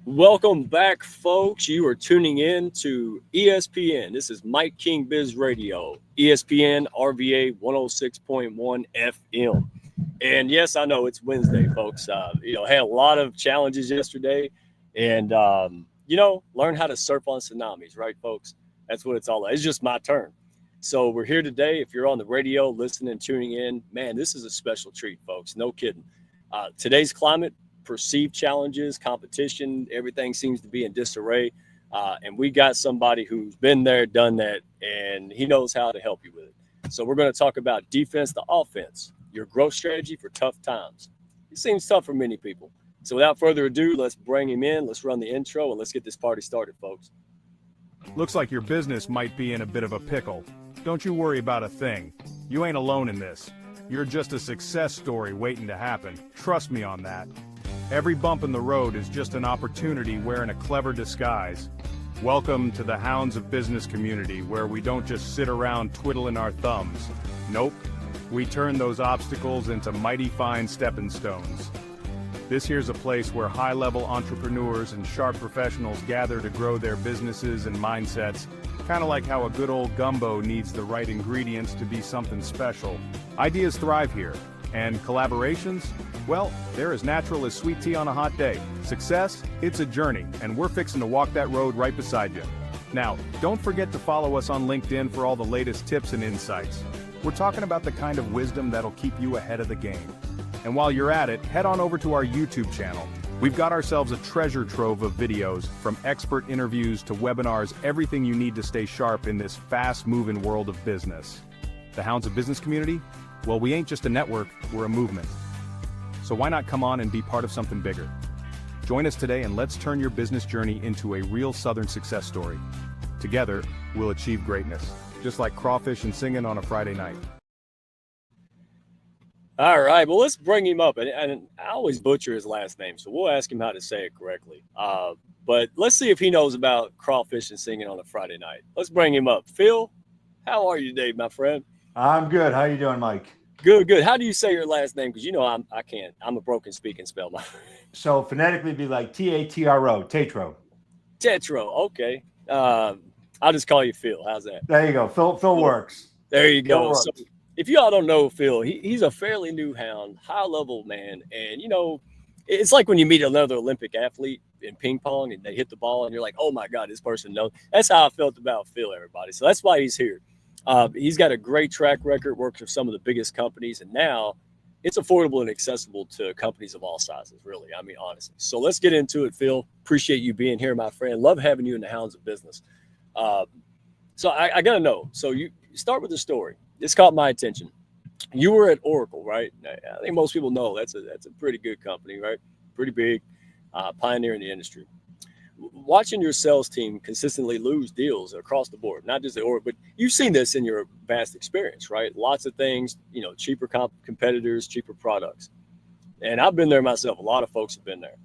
Welcome back, folks. You are tuning in to ESPN. This is Mike King Biz Radio, ESPN RVA 106.1 FM. And yes, I know it's Wednesday, folks. Had a lot of challenges yesterday, and learn how to surf on tsunamis, right, folks? That's what it's all about. It's just my turn. So we're here today. If you're on the radio, listening, tuning in, man, this is a special treat, folks. No kidding. Today's climate, perceived challenges, competition, everything seems to be in disarray. And we got somebody who's been there, done that, and he knows how to help you with it. So we're going to talk about defense to offense, your growth strategy for tough times. It seems tough for many people. So without further ado, let's bring him in. Let's run the intro and let's get this party started, folks. Looks like your business might be in a bit of a pickle. Don't you worry about a thing. You ain't alone in this. You're just a success story waiting to happen. Trust me on that. Every bump in the road is just an opportunity wearing a clever disguise. Welcome to the Hounds of Business Community, where we don't just sit around twiddling our thumbs. Nope, we turn those obstacles into mighty fine stepping stones. This here's a place where high-level entrepreneurs and sharp professionals gather to grow their businesses and mindsets, kind of like how a good old gumbo needs the right ingredients to be something special. Ideas thrive here, and collaborations? Well, they're as natural as sweet tea on a hot day. Success? It's a journey, and we're fixing to walk that road right beside you. Now, don't forget to follow us on LinkedIn for all the latest tips and insights. We're talking about the kind of wisdom that'll keep you ahead of the game. And while you're at it, head on over to our YouTube channel. We've got ourselves a treasure trove of videos, from expert interviews to webinars, everything you need to stay sharp in this fast-moving world of business. The Hounds of Business Community? Well, we ain't just a network, we're a movement. So why not come on and be part of something bigger? Join us today and let's turn your business journey into a real Southern success story. Together, we'll achieve greatness, just like crawfish and singing on a Friday night. All right, well, let's bring him up. And I always butcher his last name, so we'll ask him how to say it correctly. But let's see if he knows about crawfish and singing on a Friday night. Let's bring him up. Phil, how are you today, my friend? I'm good. How you doing, Mike? Good, good. How do you say your last name? Because I can't. I'm a broken speak and spell, my friend. So phonetically, it'd be like Tatro, Tetreault. Tetreault, okay. I'll just call you Phil. How's that? There you go. Phil works. There you go. Phil So if y'all don't know Phil, he's a fairly new hound, high-level man. And, it's like when you meet another Olympic athlete in ping pong and they hit the ball and you're like, oh, my God, this person knows. That's how I felt about Phil, everybody. So that's why he's here. He's got a great track record, works with some of the biggest companies, and now it's affordable and accessible to companies of all sizes, really. I mean, honestly. So let's get into it, Phil. Appreciate you being here, my friend. Love having you in the Hounds of Business. So I got to know. So you start with the story. This caught my attention. You were at Oracle, right? I think most people know that's a pretty good company, right? Pretty big, pioneer in the industry. Watching your sales team consistently lose deals across the board, not just the Oracle, but you've seen this in your vast experience, right? Lots of things, cheaper competitors, cheaper products. And I've been there myself. A lot of folks have been there.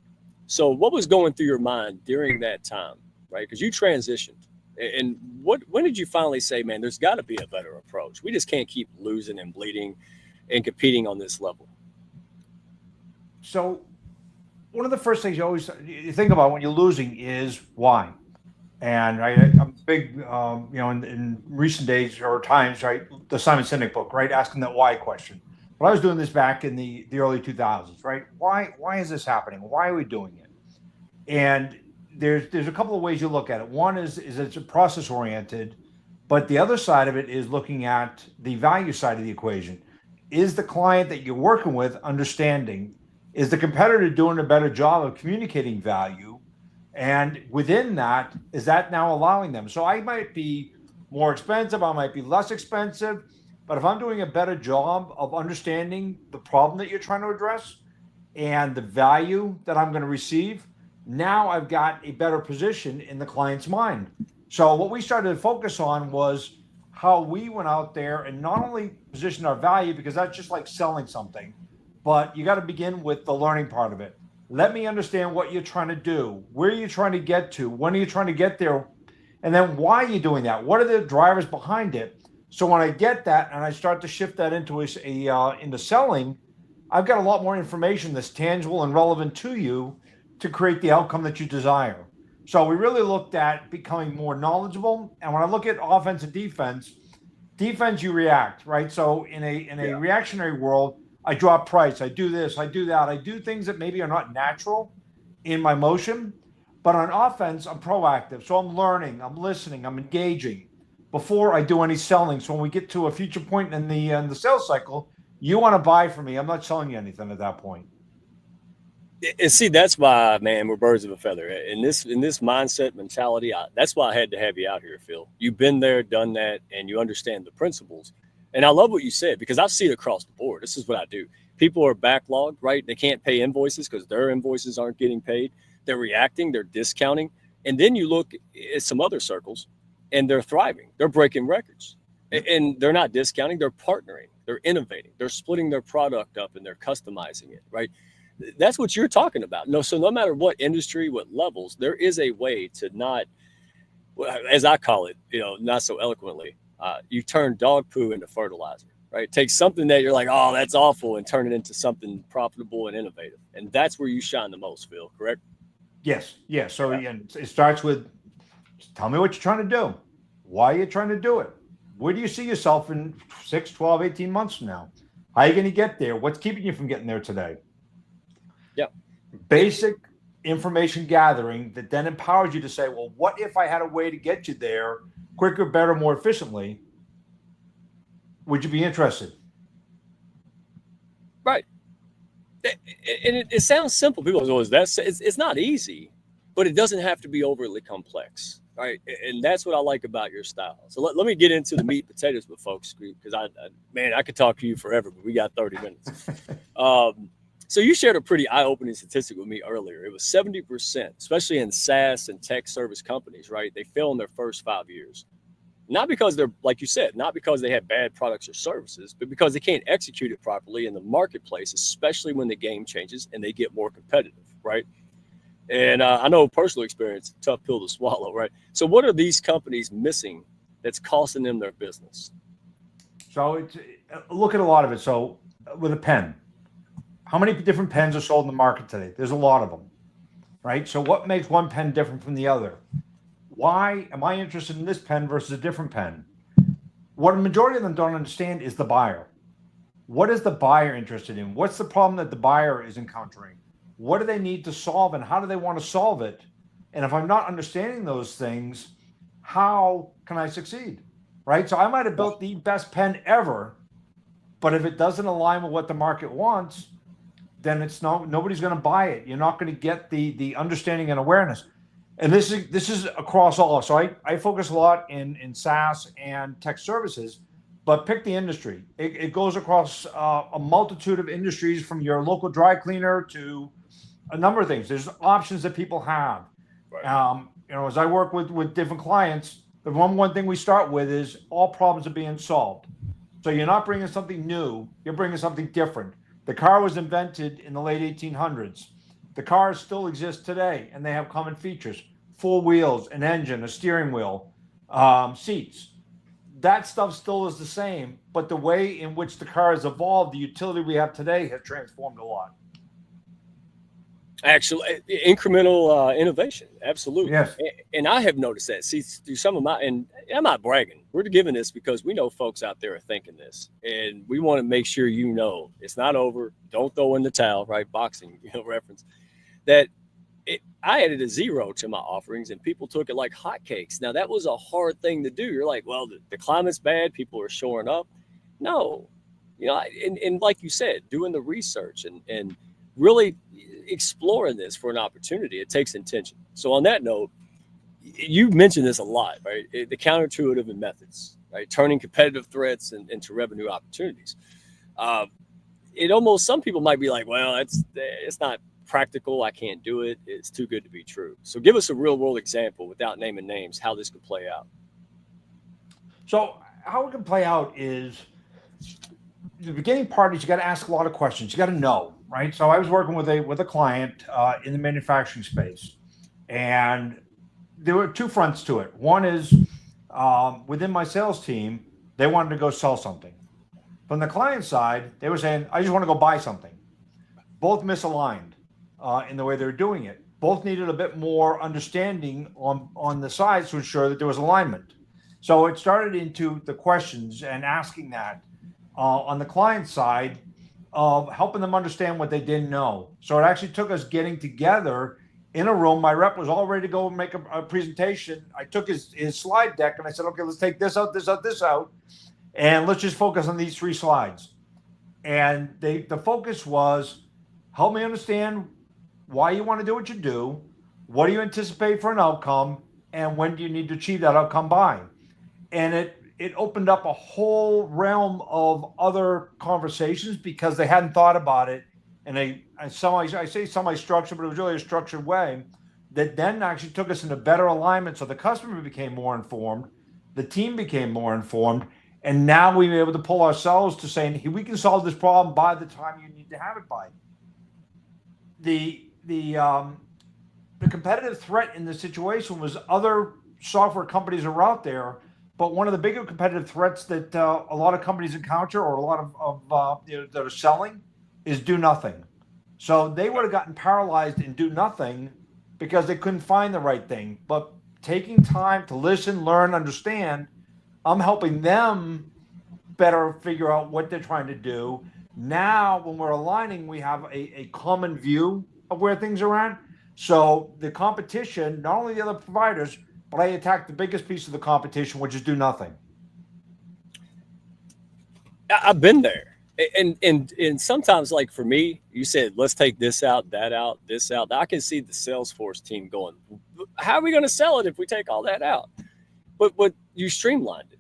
So what was going through your mind during that time, right? Because you transitioned. And when did you finally say, man, there's got to be a better approach? We just can't keep losing and bleeding and competing on this level. So one of the first things you think about when you're losing is why. And I'm big, in recent days or times, right, the Simon Sinek book, right, asking that why question. But I was doing this back in the early 2000s, right? Why is this happening? Why are we doing it? And there's a couple of ways you look at it. One is it's process oriented, but the other side of it is looking at the value side of the equation. Is the client that you're working with understanding? Is the competitor doing a better job of communicating value? And within that, is that now allowing them? So I might be more expensive, I might be less expensive, but if I'm doing a better job of understanding the problem that you're trying to address and the value that I'm going to receive, now I've got a better position in the client's mind. So what we started to focus on was how we went out there and not only positioned our value, because that's just like selling something, but you got to begin with the learning part of it. Let me understand what you're trying to do. Where are you trying to get to? When are you trying to get there? And then why are you doing that? What are the drivers behind it? So when I get that and I start to shift that into into selling, I've got a lot more information that's tangible and relevant to you to create the outcome that you desire. So we really looked at becoming more knowledgeable. And when I look at offense and defense, you react, right? So in a reactionary world, I drop price, I do this, I do that, I do things that maybe are not natural in my motion. But on offense, I'm proactive. So I'm learning, I'm listening, I'm engaging before I do any selling. So when we get to a future point in the sales cycle, you want to buy from me. I'm not selling you anything at that point. And see, that's why, man, we're birds of a feather. In this mindset mentality, that's why I had to have you out here, Phil. You've been there, done that, and you understand the principles. And I love what you said, because I see it across the board. This is what I do. People are backlogged, right? They can't pay invoices because their invoices aren't getting paid. They're reacting, they're discounting. And then you look at some other circles and they're thriving. They're breaking records. And they're not discounting, they're partnering, they're innovating, they're splitting their product up and they're customizing it, right? That's what you're talking about. So no matter what industry, what levels, there is a way to not, as I call it, not so eloquently, you turn dog poo into fertilizer, right? Take something that you're like, oh, that's awful, and turn it into something profitable and innovative. And that's where you shine the most, Phil, correct? Yes. So it starts with, tell me what you're trying to do. Why are you trying to do it? Where do you see yourself in 6, 12, 18 months from now? How are you going to get there? What's keeping you from getting there today? Yeah. Basic information gathering that then empowers you to say, well, what if I had a way to get you there quicker, better, more efficiently? Would you be interested? Right. And it sounds simple. People go, it's not easy, but it doesn't have to be overly complex. Right. And that's what I like about your style. So let me get into the meat and potatoes with folks, because I could talk to you forever, but we got 30 minutes. So you shared a pretty eye-opening statistic with me earlier. It was 70%, especially in SaaS and tech service companies, right? They fail in their first 5 years. Not because they're, like you said, not because they have bad products or services, but because they can't execute it properly in the marketplace, especially when the game changes and they get more competitive, right? And I know personal experience, tough pill to swallow, right? So what are these companies missing that's costing them their business? So look at a lot of it. So with a pen, how many different pens are sold in the market today? There's a lot of them, right? So what makes one pen different from the other? Why am I interested in this pen versus a different pen? What a majority of them don't understand is the buyer. What is the buyer interested in? What's the problem that the buyer is encountering? What do they need to solve, and how do they want to solve it? And if I'm not understanding those things, how can I succeed? Right? So I might have built the best pen ever, but if it doesn't align with what the market wants, then nobody's going to buy it. You're not going to get the understanding and awareness. And this is across all. So I focus a lot in SaaS and tech services, but pick the industry. It goes across a multitude of industries, from your local dry cleaner to a number of things. There's options that people have. Right. As I work with different clients, the one thing we start with is all problems are being solved. So you're not bringing something new, you're bringing something different. The car was invented in the late 1800s. The cars still exist today, and they have common features: 4 wheels, an engine, a steering wheel, seats. That stuff still is the same, but the way in which the car has evolved, the utility we have today, has transformed a lot. Actually, incremental innovation, absolutely. Yes. And I have noticed that. See, through some of and I'm not bragging. We're giving this because we know folks out there are thinking this, and we want to make sure it's not over. Don't throw in the towel, right? Boxing, reference. That I added a 0 to my offerings, and people took it like hotcakes. Now that was a hard thing to do. You're like, well, the climate's bad. People are showing up. No, and like you said, doing the research and really exploring this for an opportunity, it takes intention. So on that note, you mentioned this a lot, right? The counterintuitive and methods, right? Turning competitive threats into revenue opportunities. Some people might be like, well, it's not practical. I can't do it. It's too good to be true. So give us a real world example, without naming names, how this could play out. So how it can play out is, the beginning part is you got to ask a lot of questions. You got to know, right? So I was working with a client in the manufacturing space, and there were 2 fronts to it. One is within my sales team, they wanted to go sell something. From the client side, they were saying, I just want to go buy something. Both misaligned in the way they're doing it. both needed a bit more understanding on the sides to ensure that there was alignment. So it started into the questions and asking that on the client side of helping them understand what they didn't know. So it actually took us getting together in a room. My rep was all ready to go make a presentation. I took his slide deck and I said, okay, let's take this out, this out, this out, and let's just focus on these 3 slides. And the focus was, help me understand why you want to do what you do, what do you anticipate for an outcome, and when do you need to achieve that outcome by? And it opened up a whole realm of other conversations because they hadn't thought about it in I say semi-structured, but it was really a structured way that then actually took us into better alignment. So the customer became more informed, the team became more informed, and now we were able to pull ourselves to saying, hey, we can solve this problem by the time you need to have it by. The competitive threat in this situation was other software companies are out there. But one of the bigger competitive threats that a lot of companies encounter, or a lot of that are selling, is do nothing. So they would have gotten paralyzed in do nothing because they couldn't find the right thing. But taking time to listen, learn, understand, I'm helping them better figure out what they're trying to do. Now, when we're aligning, we have a common view of where things are at. So the competition, not only the other providers, but I attack the biggest piece of the competition, which is do nothing. I've been there. And sometimes, like for me, you said, let's take this out, that out, this out. I can see the Salesforce team going, how are we going to sell it if we take all that out? But you streamlined it.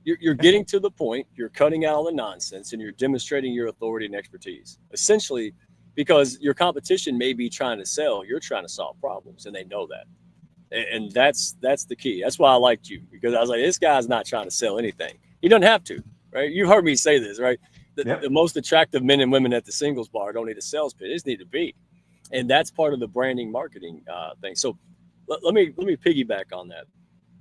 You're getting to the point, you're cutting out all the nonsense, and you're demonstrating your authority and expertise. Essentially, because your competition may be trying to sell, you're trying to solve problems, and they know that. And that's the key. That's why I liked you, because I was like, this guy's not trying to sell anything. He doesn't have to, right? You heard me say this, right? The most attractive men and women at the singles bar don't need a sales pitch. They just need to be. And that's part of the branding marketing thing. So let me piggyback on that,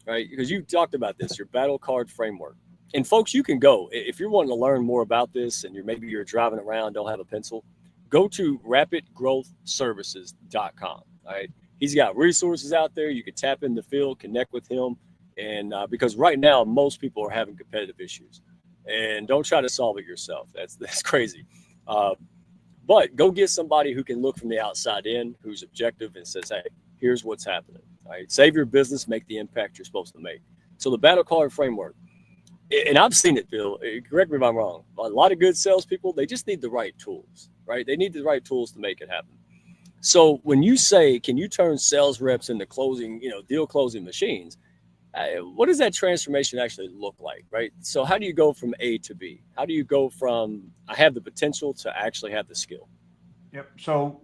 right? Because you talked about this, your battle card framework. And folks, you can go, if you're wanting to learn more about this and maybe you're driving around, don't have a pencil, go to rapidgrowthservices.com, all right? He's got resources out there. You can tap into Phil, connect with him. And because right now, most people are having competitive issues. And don't try to solve it yourself. That's crazy. But go get somebody who can look from the outside in, who's objective and says, hey, here's what's happening. All right? Save your business, make the impact you're supposed to make. So the battle card framework, and I've seen it, Phil, correct me if I'm wrong. A lot of good salespeople, they just need the right tools, right? They need the right tools to make it happen. So when you say, can you turn sales reps into closing, deal closing machines? What does that transformation actually look like, right? So how do you go from A to B? How do you go from I have the potential to actually have the skill? Yep. So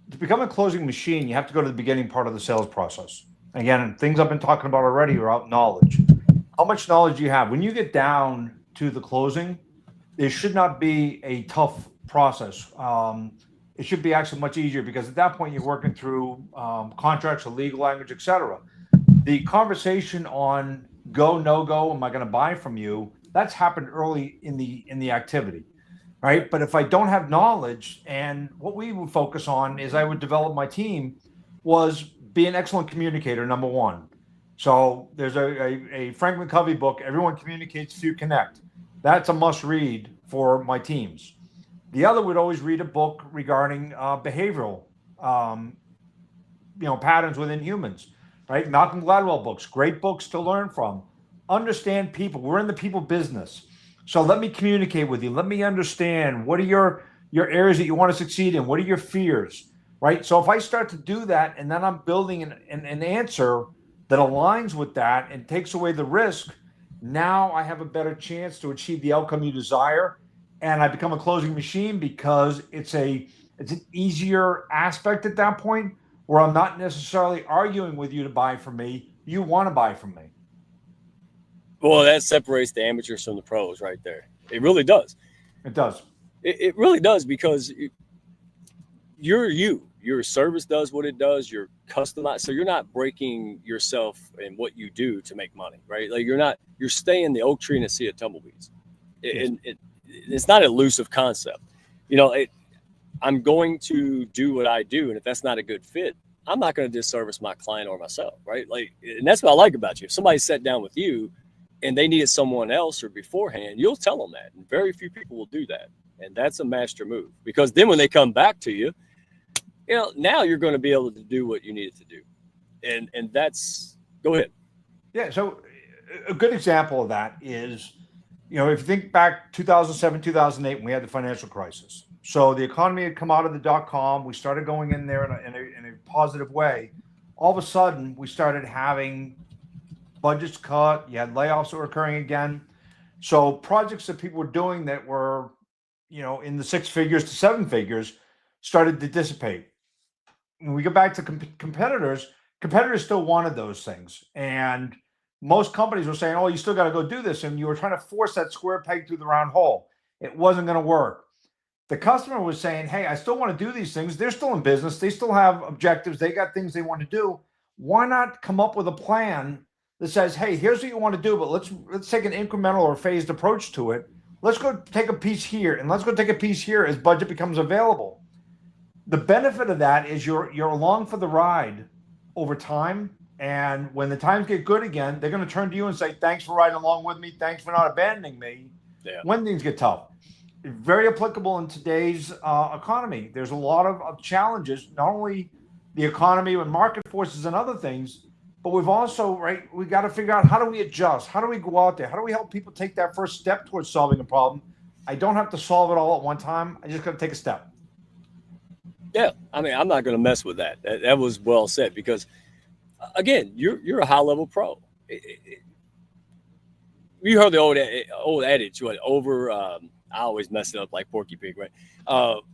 to become a closing machine, you have to go to the beginning part of the sales process. Again, things I've been talking about already are out knowledge. How much knowledge do you have? When you get down to the closing, there should not be a tough process. It should be actually much easier because at that point you're working through contracts or legal language, etc. The conversation on go, no go, am I going to buy from you? That's happened early in the activity, right? But if I don't have knowledge, and what we would focus on is I would develop my team was be an excellent communicator, number one. So there's a Franklin Covey book, Everyone Communicates Through Connect. That's a must read for my teams. The other would always read a book regarding behavioral, patterns within humans, right? Malcolm Gladwell books, great books to learn from. Understand people. We're in the people business. So let me communicate with you. Let me understand what are your areas that you want to succeed in. What are your fears, right? So if I start to do that and then I'm building an answer that aligns with that and takes away the risk, now I have a better chance to achieve the outcome you desire. And I become a closing machine because it's an easier aspect at that point where I'm not necessarily arguing with you to buy from me. You want to buy from me. Well, that separates the amateurs from the pros right there. It really does. It does. It really does, because you're you. Your service does what it does. You're customized. So you're not breaking yourself in what you do to make money, right? Like you're staying the oak tree in a sea of tumbleweeds. It's not an elusive concept. I'm going to do what I do. And if that's not a good fit, I'm not going to disservice my client or myself, right? Like, and that's what I like about you. If somebody sat down with you and they needed someone else or beforehand, you'll tell them that. And very few people will do that. And that's a master move, because then when they come back to you, you know, now you're going to be able to do what you needed to do. And that's, go ahead. Yeah. So a good example of that is, you know, if you think back 2007, 2008, when we had the financial crisis. So the economy had come out of the .com. We started going in there in a positive way. All of a sudden, we started having budgets cut. You had layoffs that were occurring again. So projects that people were doing that were, you know, in the 6 figures to 7 figures started to dissipate. When we go back to competitors still wanted those things. And most companies were saying, oh, you still got to go do this. And you were trying to force that square peg through the round hole. It wasn't going to work. The customer was saying, hey, I still want to do these things. They're still in business. They still have objectives. They got things they want to do. Why not come up with a plan that says, hey, here's what you want to do, but let's take an incremental or phased approach to it. Let's go take a piece here, and let's go take a piece here as budget becomes available. The benefit of that is you're along for the ride over time. And when the times get good again, they're going to turn to you and say, thanks for riding along with me. Thanks for not abandoning me when things get tough. Very applicable in today's economy. There's a lot of challenges, not only the economy and market forces and other things, but we've also, we got to figure out, how do we adjust? How do we go out there? How do we help people take that first step towards solving a problem? I don't have to solve it all at one time. I just got to take a step. Yeah, I mean, I'm not going to mess with that. That was well said, because again, you're a high level pro. You heard the old adage, what, I always mess it up like Porky Pig, right?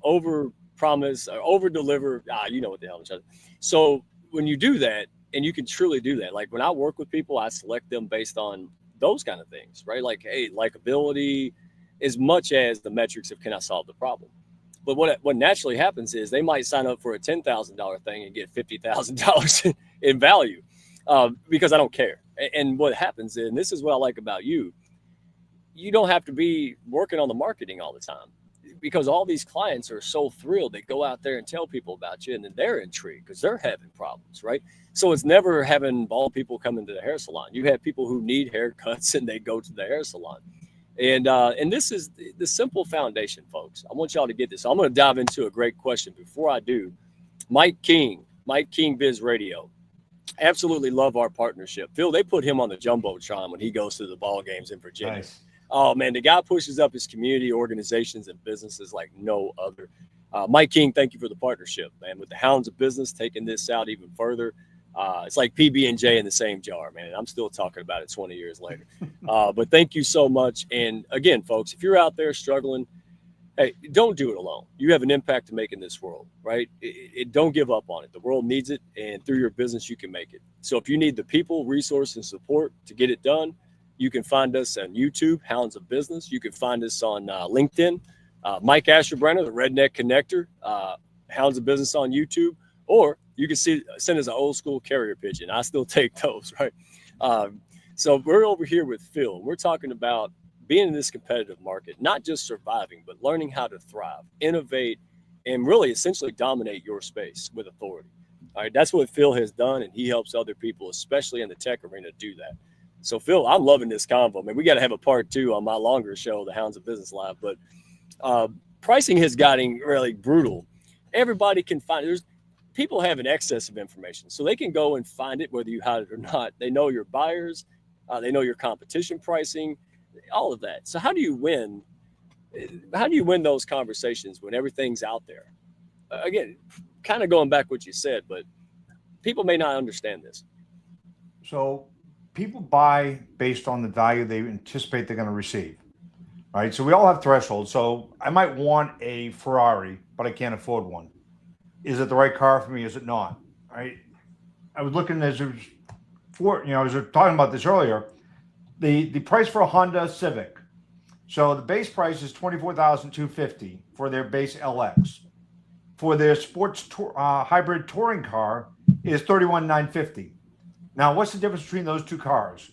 Over promise or over deliver. You know what the hell I'm trying to. So when you do that, and you can truly do that, like when I work with people, I select them based on those kind of things, right? Like, hey, likability, as much as the metrics of can I solve the problem. But what naturally happens is they might sign up for a $10,000 thing and get $50,000 in value because I don't care. And what happens, and this is what I like about you, you don't have to be working on the marketing all the time, because all these clients are so thrilled. They go out there and tell people about you, and then they're intrigued because they're having problems, right? So it's never having bald people come into the hair salon. You have people who need haircuts and they go to the hair salon. And this is the simple foundation, folks. I want y'all to get this. I'm going to dive into a great question. Before I do, Mike King Biz Radio. Absolutely love our partnership. Phil, they put him on the Jumbotron when he goes to the ball games in Virginia. Nice. Oh, man, the guy pushes up his community, organizations, and businesses like no other. Mike King, thank you for the partnership, man. With the Hounds of Business, taking this out even further. It's like PB&J in the same jar, man. I'm still talking about it 20 years later. But thank you so much. And again, folks, if you're out there struggling, hey, don't do it alone. You have an impact to make in this world, right? Don't give up on it. The world needs it, and through your business, you can make it. So if you need the people, resource, and support to get it done, you can find us on YouTube, Hounds of Business. You can find us on LinkedIn, Mike Asherbrenner, the Redneck Connector, Hounds of Business on YouTube, or you can send us an old school carrier pigeon. I still take those, right? So we're over here with Phil. We're talking about being in this competitive market, not just surviving, but learning how to thrive, innovate, and really essentially dominate your space with authority. All right, that's what Phil has done, and he helps other people, especially in the tech arena, do that. So, Phil, I'm loving this convo, man. We got to have a part 2 on my longer show, the Hounds of Business Live. But pricing has gotten really brutal. Everybody can find it. People have an excess of information, so they can go and find it whether you hide it or not. They know your buyers. They know your competition pricing, all of that. So how do you win? How do you win those conversations when everything's out there? Again, kind of going back what you said, but people may not understand this. So people buy based on the value they anticipate they're going to receive, right? So we all have thresholds. So I might want a Ferrari, but I can't afford one. Is it the right car for me? Is it not? Right? I was looking as we were talking about this earlier, the price for a Honda Civic. So the base price is $24,250 for their base LX. For their sports hybrid touring car is $31,950. Now, what's the difference between those two cars?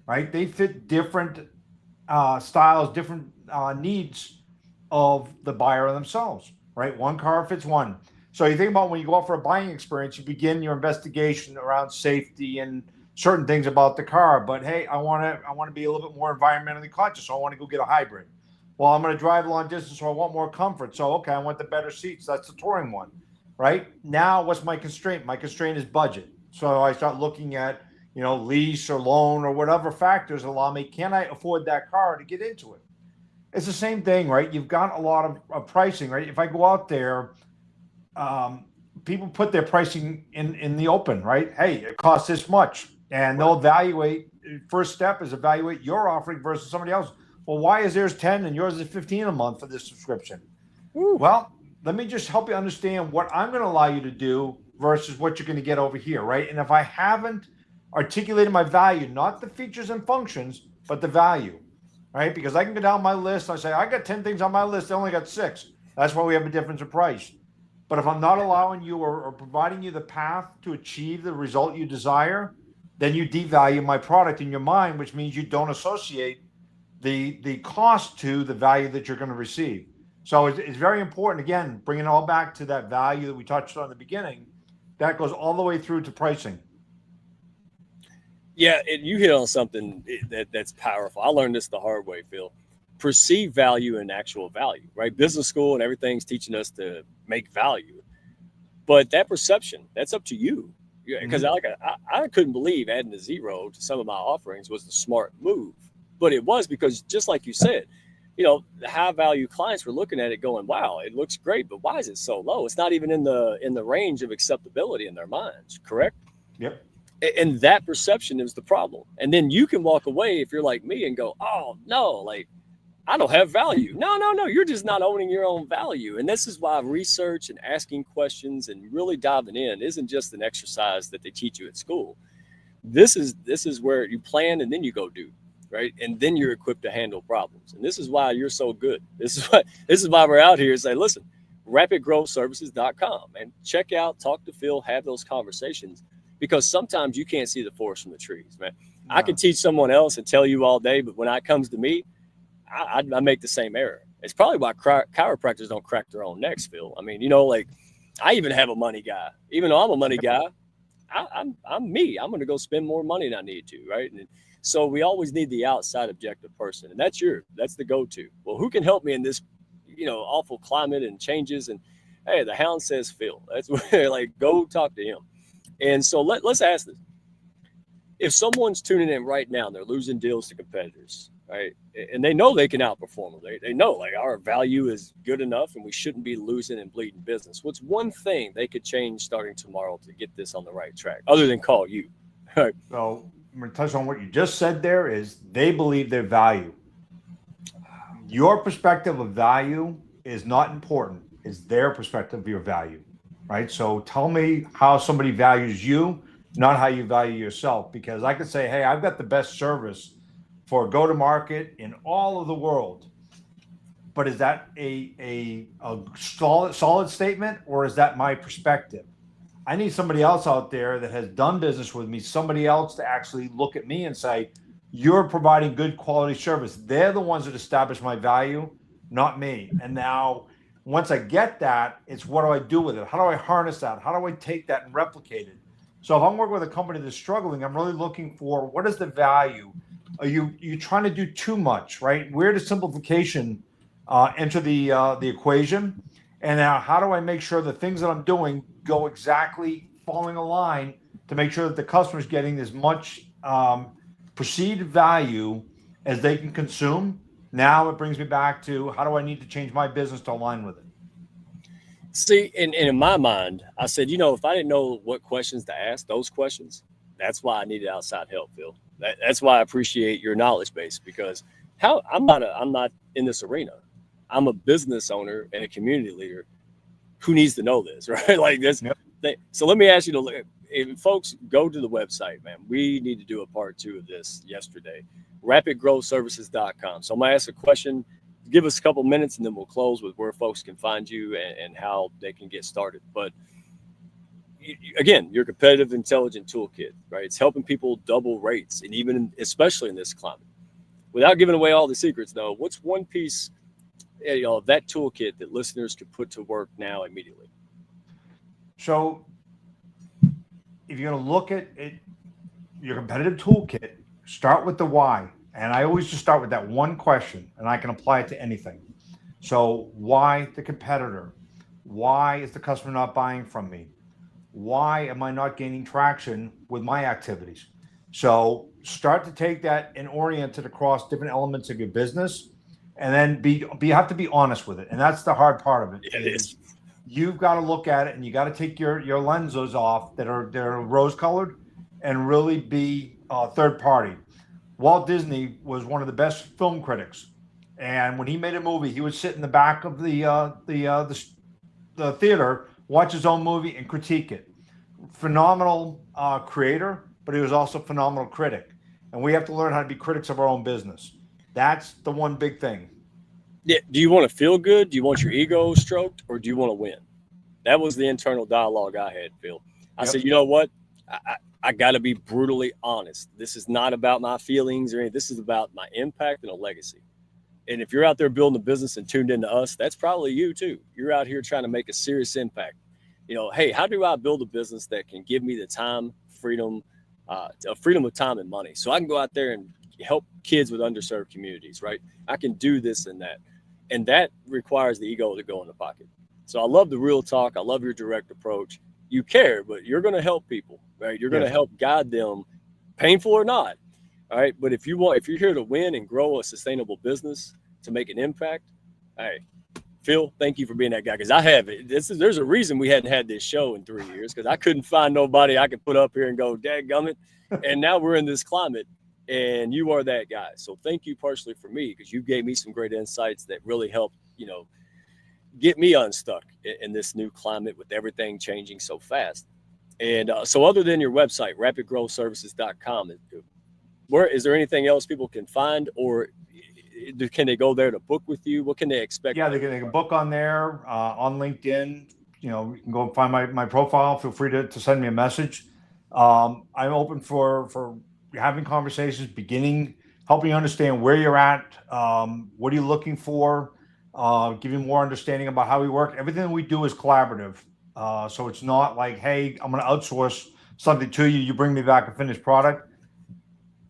Right? They fit different styles, different needs of the buyer themselves. Right? One car fits one. So you think about when you go out for a buying experience, you begin your investigation around safety and certain things about the car. But hey, I want to be a little bit more environmentally conscious. So I want to go get a hybrid. Well, I'm going to drive long distance, so I want more comfort. So, okay, I want the better seats. That's the touring one, right? Now, what's my constraint? My constraint is budget. So I start looking at, lease or loan or whatever factors allow me. Can I afford that car to get into it? It's the same thing, right? You've got a lot of pricing, right? If I go out there, people put their pricing in the open, right? Hey, it costs this much. And they'll evaluate. First step is evaluate your offering versus somebody else. Well, why is theirs 10 and yours is 15 a month for this subscription? Ooh. Well, let me just help you understand what I'm going to allow you to do versus what you're going to get over here, right? And if I haven't articulated my value, not the features and functions, but the value, right? Because I can go down my list. I say, I got 10 things on my list. I only got 6. That's why we have a difference of price. But if I'm not allowing you or providing you the path to achieve the result you desire, then you devalue my product in your mind, which means you don't associate the cost to the value that you're going to receive. So it's very important, again, bringing it all back to that value that we touched on in the beginning. That goes all the way through to pricing. Yeah, you hit on something that's powerful. I learned this the hard way, Phil. Perceived value and actual value, right? Business school and everything's teaching us to make value. But that perception, that's up to you. Because I couldn't believe adding a 0 to some of my offerings was the smart move. But it was because, just like you said, the high value clients were looking at it going, wow, it looks great, but why is it so low? It's not even in the range of acceptability in their minds, correct? Yep. And that perception is the problem. And then you can walk away if you're like me and go, oh, no, like, I don't have value. No, you're just not owning your own value. And this is why research and asking questions and really diving in isn't just an exercise that they teach you at school. This is where you plan and then you go do. Right. And then you're equipped to handle problems. And this is why you're so good. This is why we're out here and say, listen, rapidgrowthservices.com and check out, talk to Phil, have those conversations, because sometimes you can't see the forest from the trees, man. No. I can teach someone else and tell you all day, but when it comes to me, I make the same error. It's probably why chiropractors don't crack their own necks, Phil. I mean, like I even have a money guy. Even though I'm a money guy, I'm me. I'm going to go spend more money than I need to, right? And so we always need the outside objective person, and that's the go-to. Well, who can help me in this, awful climate and changes? And hey, the Hound says Phil. That's where, like, go talk to him. And so let's ask this: if someone's tuning in right now and they're losing deals to competitors, right, and they know they can outperform them, they know like our value is good enough and we shouldn't be losing and bleeding business. What's one thing they could change starting tomorrow to get this on the right track, other than call you? Right. So I'm going to touch on what you just said there is they believe their value. Your perspective of value is not important. It's their perspective of your value, right? So tell me how somebody values you, not how you value yourself. Because I could say, hey, I've got the best service for go-to-market in all of the world. But is that a solid statement, or is that my perspective? I need somebody else out there that has done business with me, somebody else to actually look at me and say, you're providing good quality service. They're the ones that establish my value, not me. And now once I get that, it's what do I do with it? How do I harness that? How do I take that and replicate it? So if I'm working with a company that's struggling, I'm really looking for what is the value? Are you trying to do too much, right? Where does simplification enter the equation? And now how do I make sure the things that I'm doing go exactly following a line to make sure that the customer's getting as much perceived value as they can consume? Now it brings me back to how do I need to change my business to align with it? See, and in my mind, I said, if I didn't know what questions to ask, those questions, that's why I needed outside help, Phil. That's why I appreciate your knowledge base, because I'm not in this arena. I'm a business owner and a community leader who needs to know this, right? Like this. Yep. So let me ask you if folks go to the website, man, we need to do a part 2 of this yesterday, rapidgrowthservices.com. So I'm going to ask a question, give us a couple minutes, and then we'll close with where folks can find you and how they can get started. But again, your competitive intelligent toolkit, right? It's helping people double rates, and especially in this climate. Without giving away all the secrets, though, what's one piece of that toolkit that listeners could put to work now immediately? So if you're going to look at it, your competitive toolkit, start with the why. And I always just start with that one question, and I can apply it to anything. So why the competitor? Why is the customer not buying from me? Why am I not gaining traction with my activities? So start to take that and orient it across different elements of your business, and then you have to be honest with it. And that's the hard part of it. It is. You've got to look at it, and you got to take your lenses off that are rose colored and really be third party. Walt Disney was one of the best film critics, and when he made a movie, he would sit in the back of the theater, watch his own movie, and critique it. Phenomenal creator, but he was also a phenomenal critic. And we have to learn how to be critics of our own business. That's the one big thing. Yeah. Do you want to feel good? Do you want your ego stroked, or do you want to win? That was the internal dialogue I had, Phil. I said, you know what? I got to be brutally honest. This is not about my feelings or anything. This is about my impact and a legacy. And if you're out there building a business and tuned into us, that's probably you too. You're out here trying to make a serious impact. Hey, how do I build a business that can give me the time, freedom of time and money, so I can go out there and help kids with underserved communities, right? I can do this and that. And that requires the ego to go in the pocket. So I love the real talk. I love your direct approach. You care, but you're going to help people, right? You're going to help guide them, painful or not. All right. But if you're here to win and grow a sustainable business to make an impact, hey, Phil, thank you for being that guy. Because I have it. There's a reason we hadn't had this show in 3 years, because I couldn't find nobody I could put up here and go, dadgummit. And now we're in this climate, and you are that guy. So thank you personally for me, because you gave me some great insights that really helped, get me unstuck in this new climate with everything changing so fast. And so other than your website, rapidgrowthservices.com, where is there anything else people can find, or can they go there to book with you? What can they expect? Yeah, they can book on there, on LinkedIn. You can go and find my profile. Feel free to send me a message. I'm open for having conversations, helping you understand where you're at, what are you looking for, give you more understanding about how we work. Everything that we do is collaborative. So it's not like, hey, I'm going to outsource something to you. You bring me back a finished product.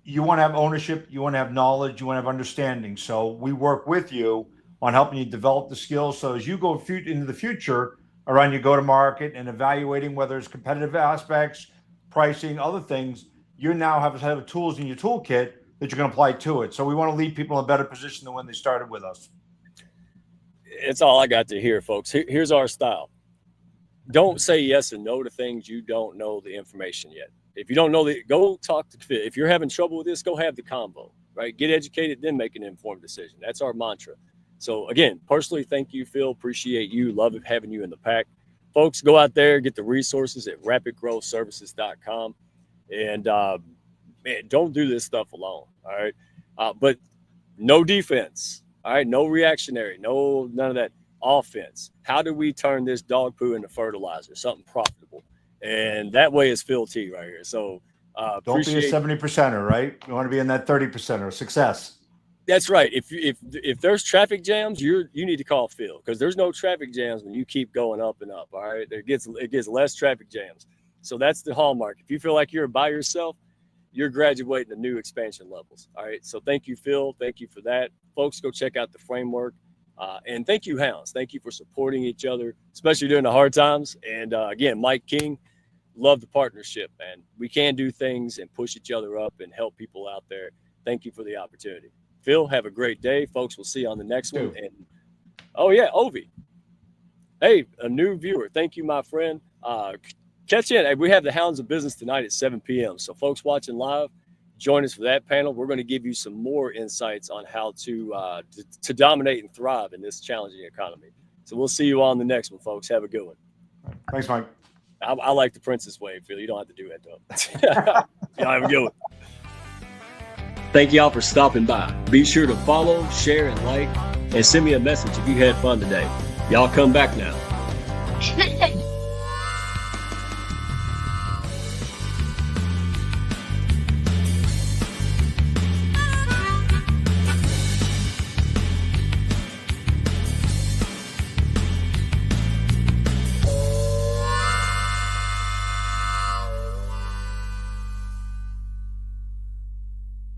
You want to have ownership. You want to have knowledge. You want to have understanding. So we work with you on helping you develop the skills. So as you go into the future around your go-to-market and evaluating whether it's competitive aspects, pricing, other things, you now have a set of tools in your toolkit that you're going to apply to it. So we want to leave people in a better position than when they started with us. It's all I got to hear, folks. Here's our style. Don't say yes and no to things you don't know the information yet. If you don't know go talk to Phil. If you're having trouble with this, go have the convo, right? Get educated, then make an informed decision. That's our mantra. So again, personally, thank you, Phil. Appreciate you. Love having you in the pack. Folks, go out there, get the resources at rapidgrowthservices.com. And man, don't do this stuff alone. All right. But no defense. All right. No reactionary. None of that. Offense. How do we turn this dog poo into fertilizer, something profitable? And that way is Phil T right here. So don't be a 70%er, right? You want to be in that 30%er success. That's right. If there's traffic jams, you need to call Phil, because there's no traffic jams when you keep going up and up. All right. It gets less traffic jams. So that's the hallmark. If you feel like you're by yourself, you're graduating to new expansion levels. All right. So thank you, Phil. Thank you for that. Folks, go check out the framework. And thank you, Hounds. Thank you for supporting each other, especially during the hard times. And again, Mike King, love the partnership, man. We can do things and push each other up and help people out there. Thank you for the opportunity. Phil, have a great day. Folks, we'll see you on the next one. And Ovi. Hey, a new viewer. Thank you, my friend. Catch in. We have the Hounds of Business tonight at 7 p.m. So folks watching live, join us for that panel. We're going to give you some more insights on how to dominate and thrive in this challenging economy. So we'll see you on the next one, folks. Have a good one. Thanks, Mike. I like the princess way, Phil. You don't have to do that, though. Y'all have a good one. Thank y'all for stopping by. Be sure to follow, share, and like, and send me a message if you had fun today. Y'all come back now.